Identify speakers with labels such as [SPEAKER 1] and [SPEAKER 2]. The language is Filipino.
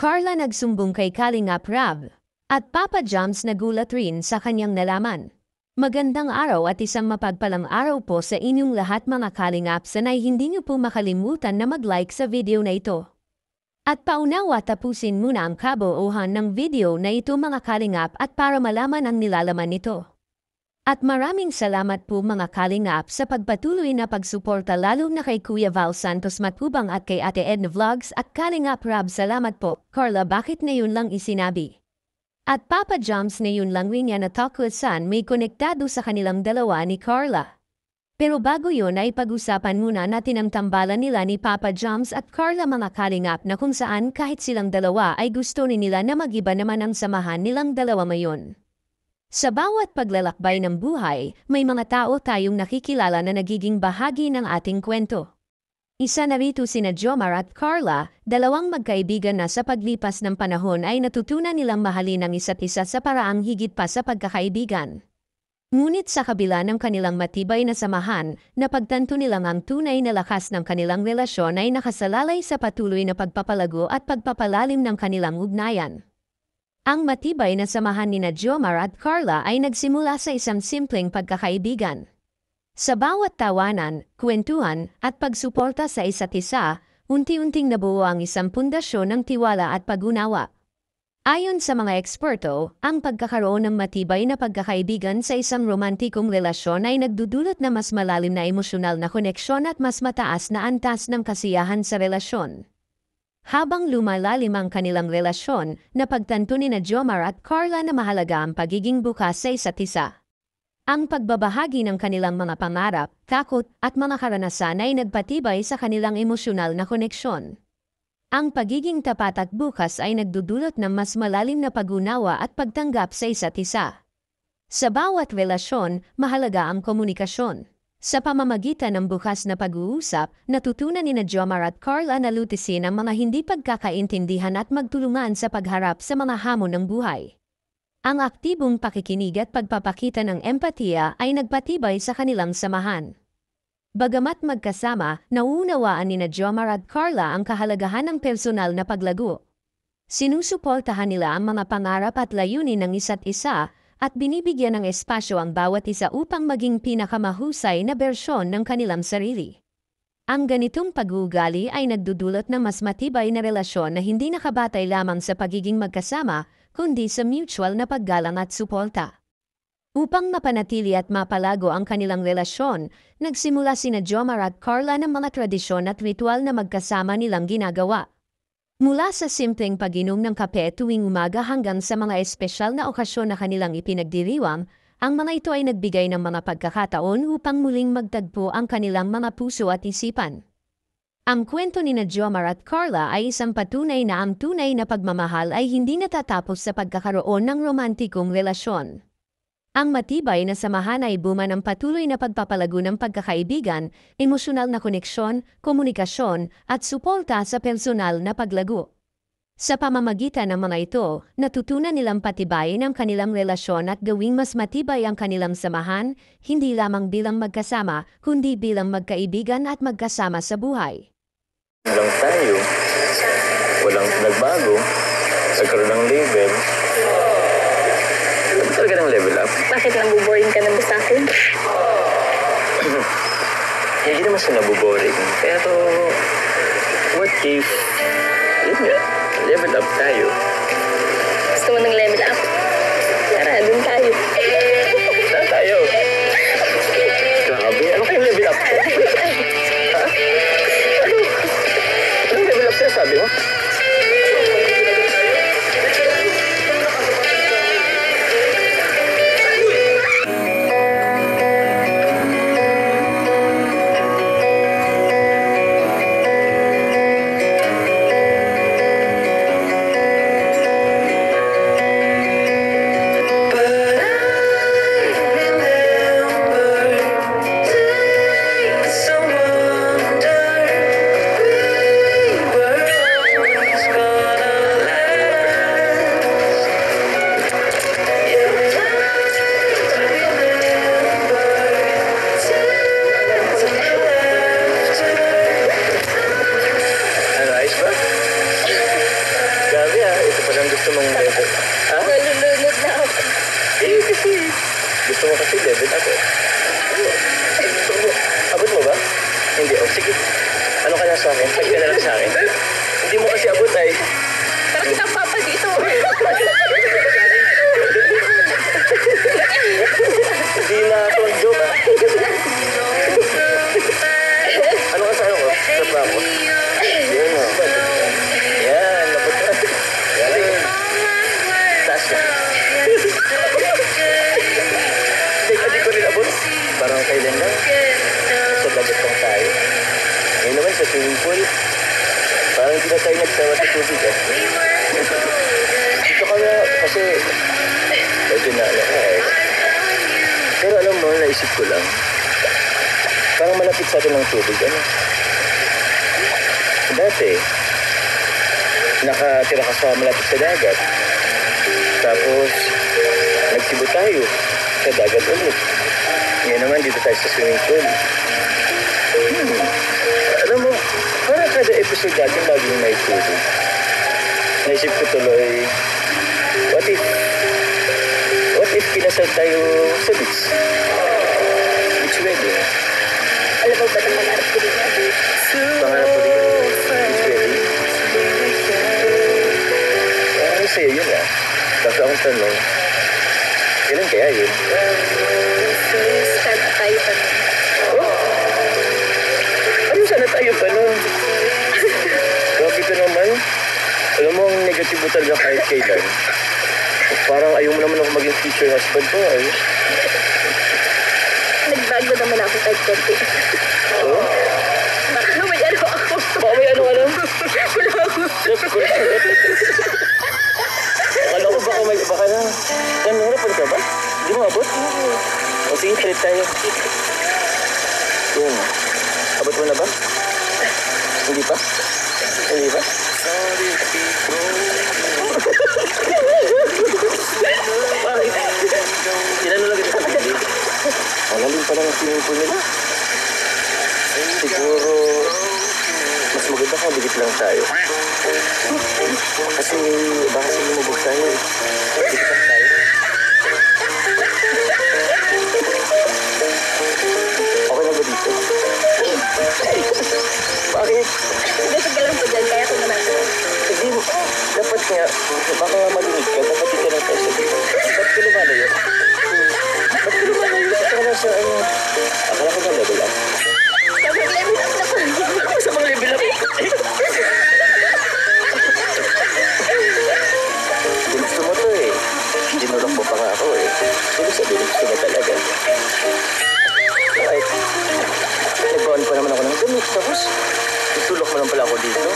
[SPEAKER 1] Carla nagsumbong kay Kalingap Rab. At Papa Joms nagulat rin sa kanyang nalaman. Magandang araw at isang mapagpalang araw po sa inyong lahat mga Kalingap. Sana'y hindi niyo po makalimutan na mag-like sa video na ito. At paunawa tapusin muna ang kabuuhan ng video na ito mga Kalingap at para malaman ang nilalaman nito. At maraming salamat po mga Kalingap sa pagpatuloy na pagsuporta lalo na kay Kuya Val Santos Matubang at kay Ate Edna Vlogs at Kalingap Rab. Salamat po. Carla, bakit ngayon lang isinabi? At Papa Joms ngayon lang rin niya natakwasan may konektado sa kanilang dalawa ni Carla. Pero bago yun ay pag-usapan muna natin ang tambalan nila ni Papa Joms at Carla mga Kalingap na kung saan kahit silang dalawa ay gusto ni nila na mag-iba naman ang samahan nilang dalawa ngayon. Sa bawat paglalakbay ng buhay, may mga tao tayong nakikilala na nagiging bahagi ng ating kwento. Isa na rito sina Jomar at Carla, dalawang magkaibigan na sa paglipas ng panahon ay natutunan nilang mahalin ang isa't isa sa paraang higit pa sa pagkakaibigan. Ngunit sa kabila ng kanilang matibay na samahan, napagtanto nilang ang tunay na lakas ng kanilang relasyon ay nakasalalay sa patuloy na pagpapalago at pagpapalalim ng kanilang ugnayan. Ang matibay na samahan nina Jomar at Carla ay nagsimula sa isang simpleng pagkakaibigan. Sa bawat tawanan, kwentuhan, at pagsuporta sa isa't isa, unti-unting nabuo ang isang pundasyon ng tiwala at pag-unawa. Ayon sa mga eksperto, ang pagkakaroon ng matibay na pagkakaibigan sa isang romantikong relasyon ay nagdudulot na mas malalim na emosyonal na koneksyon at mas mataas na antas ng kasiyahan sa relasyon. Habang lumalalim ang kanilang relasyon, napagtanto nina Jomar at Carla na mahalaga ang pagiging bukas sa isa't isa. Ang pagbabahagi ng kanilang mga pangarap, takot at mga karanasan ay nagpatibay sa kanilang emosyonal na koneksyon. Ang pagiging tapat at bukas ay nagdudulot ng mas malalim na pag-unawa at pagtanggap sa isa't isa. Sa bawat relasyon, mahalaga ang komunikasyon. Sa pamamagitan ng bukas na pag-uusap, natutunan nina Jomar at Carla na lutisin ang mga hindi pagkakaintindihan at magtulungan sa pagharap sa mga hamon ng buhay. Ang aktibong pakikinig at pagpapakita ng empatiya ay nagpatibay sa kanilang samahan. Bagamat magkasama, nauunawaan nina Jomar at Carla ang kahalagahan ng personal na paglago. Sinusuportahan nila ang mga pangarap at layunin ng isa't isa, at binibigyan ng espasyo ang bawat isa upang maging pinakamahusay na bersyon ng kanilang sarili. Ang ganitong pag-uugali ay nagdudulot ng mas matibay na relasyon na hindi nakabatay lamang sa pagiging magkasama, kundi sa mutual na paggalang at suporta. Upang mapanatili at mapalago ang kanilang relasyon, nagsimula sina Jomar at Carla ng mga tradisyon at ritual na magkasama nilang ginagawa. Mula sa simpleng pag-inom ng kape tuwing umaga hanggang sa mga espesyal na okasyon na kanilang ipinagdiriwang, ang mga ito ay nagbigay ng mga pagkakataon upang muling magtagpo ang kanilang mga puso at isipan. Ang kwento nina Jomar at Carla ay isang patunay na ang tunay na pagmamahal ay hindi natatapos sa pagkakaroon ng romantikong relasyon. Ang matibay na samahan ay bunga ng patuloy na pagpapalago ng pagkakaibigan, emosyonal na koneksyon, komunikasyon, at suporta sa personal na paglago. Sa pamamagitan ng mga ito, natutunan nilang patibayin ang kanilang relasyon at gawing mas matibay ang kanilang samahan, hindi lamang bilang magkasama, kundi bilang magkaibigan at magkasama sa buhay.
[SPEAKER 2] Lang tayo, walang nagbago, nagkaroon ng label. Talaga ng level up.
[SPEAKER 3] Bakit nabuboring ka na ba sa akin?
[SPEAKER 2] Hindi naman siya nabuboring. Pero, what if, yun nga, level up tayo.
[SPEAKER 3] Gusto mo ng level up? Tara, dun tayo.
[SPEAKER 2] Saan tayo? Grabe, ano kayong level up? Ha? Anong level up siya, sabi mo? gusto mong level? Ha?
[SPEAKER 3] Nalulunod na ako.
[SPEAKER 2] Eh, kasi gusto mo kasi level up eh. Abot mo ba? Hindi. O, sige. Ano ka na sa akin? Tag ka na lang sa akin. Hindi mo kasi abot ay.
[SPEAKER 3] Pero kitang papa dito.
[SPEAKER 2] Hindi na ako ang joke ah. Ano ka sa ano ko? Sa pa ako? Yan o. Yan. Labot ka. Yan. Taas na. Hindi ko rin abot. Parang kailan lang. Sa labot lang tayo. Ngayon naman sa swimming pool. Parang hindi na tayo nagsawa sa tubig eh. Dito ka na kasi medyo na ano ka eh. Pero alam mo, naisip ko lang. Parang malapit sa atin ng tubig. Ano? Dati, nakatira ka sa malapit sa dagat. Tapos, nagsibo tayo sa dagat ulit. Ngayon naman, dito tayo sa swimming pool. Alam mo, parang kada episode natin laging may tubig. Naisip ko tuloy, what if kinasal tayo sa beach? Beach wedding.
[SPEAKER 3] Alam mo ba na mangarap ko din yan?
[SPEAKER 2] Pangarap ko din yung beach wedding. Parang sa'yo yun ah. Tapos akong tanong, kailan kaya yun?
[SPEAKER 3] Sana tayo pa nun.
[SPEAKER 2] Ano sana tayo pa nun? Grabe ka naman. Alam mo, ang negatibo talaga kahit kailan. Parang ayaw mo naman ako maging future husband ko ay.
[SPEAKER 3] Nagbago naman ako kahit konti.
[SPEAKER 2] Oh?
[SPEAKER 3] Baka may ano ako.
[SPEAKER 2] Baka may ano?
[SPEAKER 3] Wala ako.
[SPEAKER 2] Akala ko baka na. Yan, nahirapan ka ba? Hindi mo abot? O sige, trip tayo. Yun. Abot mo na ba? Hindi pa? Hindi pa? Bakit? Inano lang kita sa bibig? Malalim pa lang ang swimming pool nila. Siguro, mas maganda kung dikit lang tayo. Kasi baka lumubog tayo. Dikit lang tayo. Okay na ba dito? Bakit?
[SPEAKER 3] Dasag ka lang po dyan, kaya ko naman.
[SPEAKER 2] Hindi, dapat nga, baka nga malimit ka, dapat dito lang tayo sa dito. Ba't ka lumalayo? Ba't ka lumalayo? Ito ka lang sa ano? Akala ko na level up.
[SPEAKER 3] Sabang level up na po.
[SPEAKER 2] Ako sa mga level up. Gusto mo to eh. Ginulong mo pa nga ako eh. Ibig sabihin, gusto mo talaga. Bakit? Nagbaon pa naman ako ng gamit. Tapos, itulok mo lang pala ako dito.